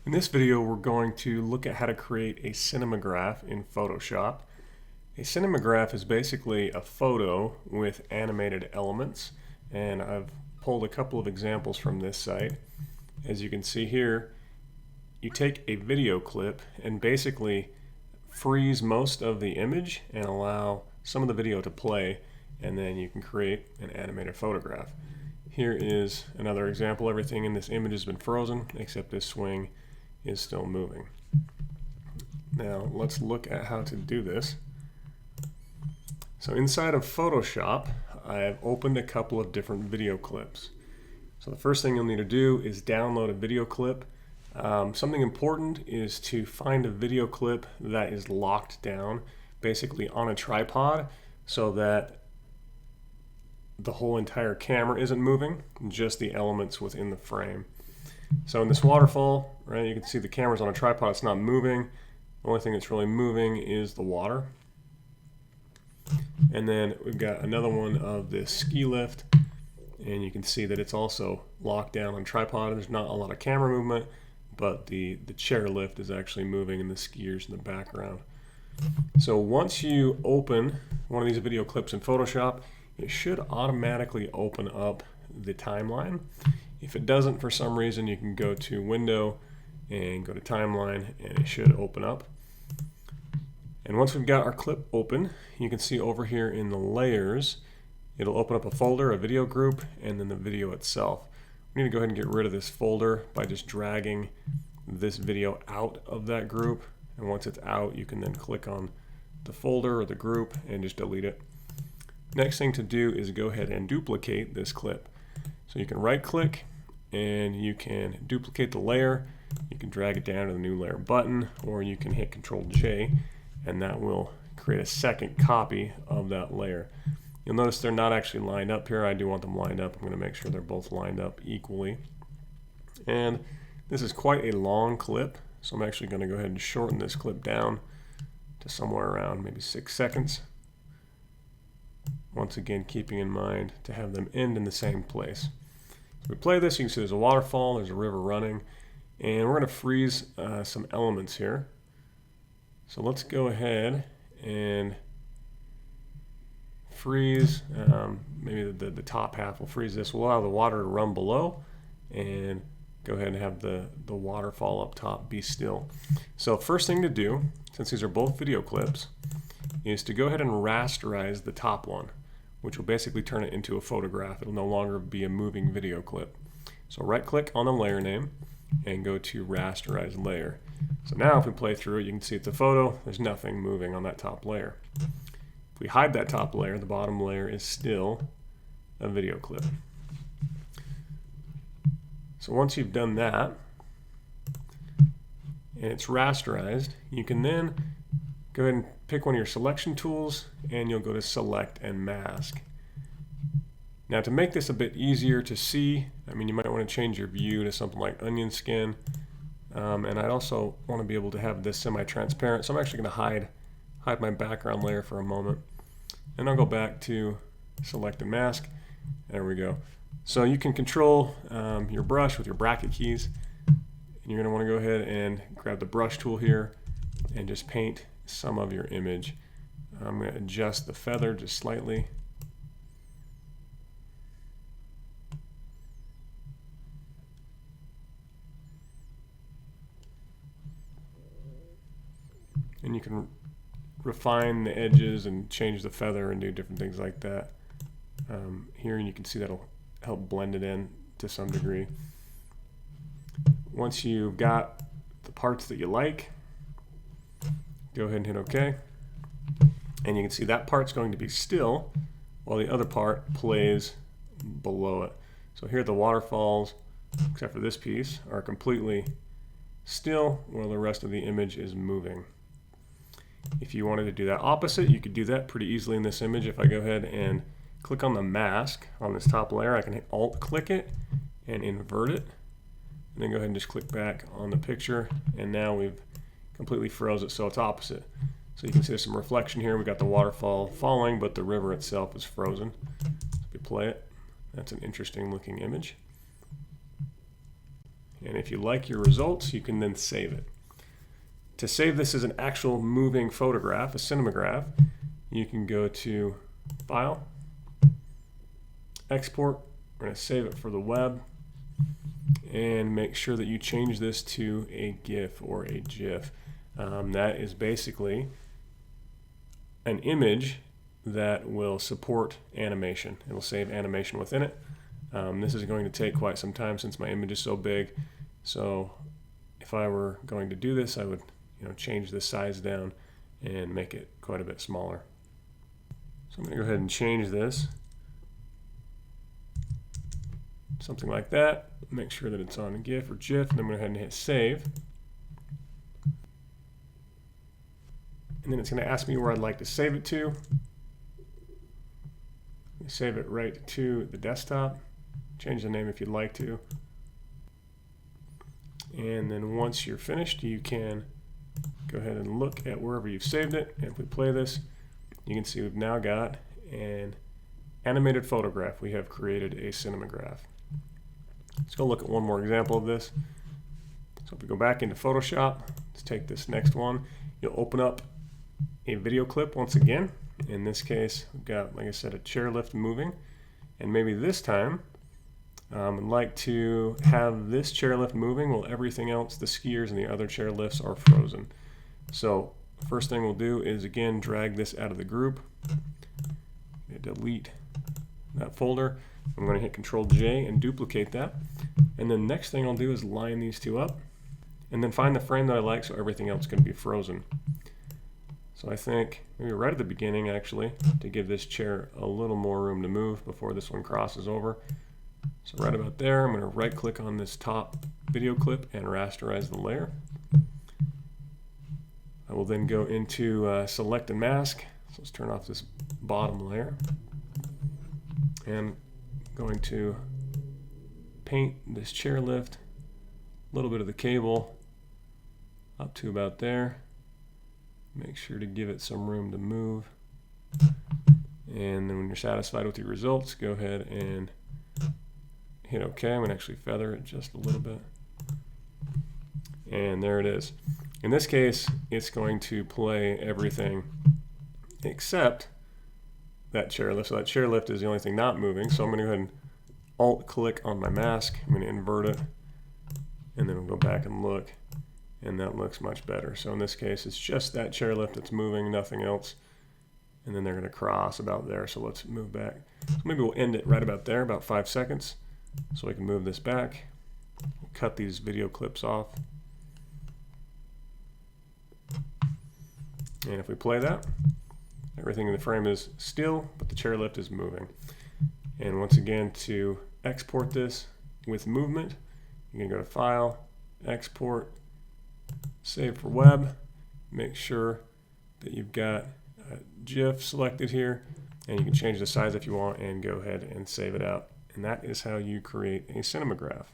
In this video, we're going to look at how to create a cinemagraph in Photoshop. A cinemagraph is basically a photo with animated elements, and I've pulled a couple of examples from this site. As you can see here, you take a video clip and basically freeze most of the image and allow some of the video to play, and then you can create an animated photograph. Here is another example. Everything in this image has been frozen except this swing is still moving. Now let's look at how to do this. So inside of Photoshop, I have opened a couple of different video clips. So the first thing you'll need to do is download a video clip. Something important is to find a video clip that is locked down, basically on a tripod, so that the whole entire camera isn't moving, just the elements within the frame. So in this waterfall, right, you can see the camera's on a tripod, it's not moving. The only thing that's really moving is the water. And then we've got another one of this ski lift, and you can see that it's also locked down on tripod. There's not a lot of camera movement, but the chair lift is actually moving and the skiers in the background. So once you open one of these video clips in Photoshop, it should automatically open up the timeline. If it doesn't for some reason, you can go to Window and go to Timeline, and it should open up. And once we've got our clip open, you can see over here in the layers, it'll open up a folder, a video group, and then the video itself. We need to go ahead and get rid of this folder by just dragging this video out of that group. And once it's out, you can then click on the folder or the group and just delete it. Next thing to do is go ahead and duplicate this clip. So you can right click and you can duplicate the layer. You can drag it down to the new layer button, or you can hit Ctrl J, and that will create a second copy of that layer. You'll notice they're not actually lined up here. I do want them lined up. I'm going to make sure they're both lined up equally. And this is quite a long clip, so I'm actually going to go ahead and shorten this clip down to somewhere around maybe 6 seconds. Once again, keeping in mind to have them end in the same place. So we play this, you can see there's a waterfall, there's a river running, and we're going to freeze some elements here. So let's go ahead and freeze, maybe the top half will freeze this. We'll allow the water to run below, and go ahead and have the waterfall up top be still. So first thing to do, since these are both video clips, is to go ahead and rasterize the top one, which will basically turn it into a photograph. It'll no longer be a moving video clip. So right click on the layer name and go to rasterize layer. So now if we play through it, you can see it's a photo. There's nothing moving on that top layer. If we hide that top layer, the bottom layer is still a video clip. So once you've done that and it's rasterized, you can then go ahead and pick one of your selection tools, and you'll go to Select and Mask. Now to make this a bit easier to see, you might want to change your view to something like onion skin. And I'd also want to be able to have this semi-transparent, so I'm actually going to hide my background layer for a moment. And I'll go back to Select and Mask. There we go. So you can control your brush with your bracket keys. And you're going to want to go ahead and grab the brush tool here and just paint some of your image. I'm going to adjust the feather just slightly. And you can refine the edges and change the feather and do different things like that. Here you can see that'll help blend it in to some degree. Once you've got the parts that you like, go ahead and hit OK. And you can see that part's going to be still while the other part plays below it. So here the waterfalls, except for this piece, are completely still while the rest of the image is moving. If you wanted to do that opposite, you could do that pretty easily in this image. If I go ahead and click on the mask on this top layer, I can hit Alt click it and invert it, and then go ahead and just click back on the picture, and now we've completely froze it so it's opposite. So you can see there's some reflection here. We've got the waterfall falling, but the river itself is frozen. If we play it, that's an interesting looking image. And if you like your results, you can then save it. To save this as an actual moving photograph, a Cinemagraph, you can go to File, Export. We're going to save it for the web, and make sure that you change this to a GIF or a GIF. That is basically an image that will support animation. It will save animation within it. This is going to take quite some time since my image is so big. So if I were going to do this, I would change the size down and make it quite a bit smaller. So I'm going to go ahead and change this. Something like that. Make sure that it's on GIF or GIF, and then I'm going to go ahead and hit save. And then it's going to ask me where I'd like to save it to. Save it right to the desktop. Change the name if you'd like to. And then once you're finished, you can go ahead and look at wherever you've saved it. And if we play this, you can see we've now got an animated photograph. We have created a Cinemagraph. Let's go look at one more example of this. So if we go back into Photoshop, let's take this next one. You'll open up a video clip once again. In this case, we've got, like I said, a chairlift moving. And maybe this time, I'd like to have this chairlift moving while everything else, the skiers and the other chairlifts, are frozen. So first thing we'll do is, again, drag this out of the group. Delete that folder. I'm going to hit Control-J and duplicate that. And then next thing I'll do is line these two up and then find the frame that I like so everything else can be frozen. So I think maybe right at the beginning, actually, to give this chair a little more room to move before this one crosses over. So right about there, I'm going to right click on this top video clip and rasterize the layer. I will then go into select and mask. So let's turn off this bottom layer. And going to paint this chairlift, a little bit of the cable up to about there. Make sure to give it some room to move. And then when you're satisfied with your results, go ahead and hit OK. I'm going to actually feather it just a little bit. And there it is. In this case, it's going to play everything except that chairlift. So that chairlift is the only thing not moving. So I'm going to go ahead and Alt-click on my mask. I'm going to invert it. And then we'll go back and look. And that looks much better. So in this case, it's just that chairlift that's moving, nothing else. And then they're going to cross about there. So let's move back. So maybe we'll end it right about there, about 5 seconds. So we can move this back. We'll cut these video clips off. And if we play that, everything in the frame is still, but the chairlift is moving. And once again, to export this with movement, you're going to go to File, Export, Save for Web. Make sure that you've got GIF selected here, and you can change the size if you want and go ahead and save it out. And that is how you create a Cinemagraph.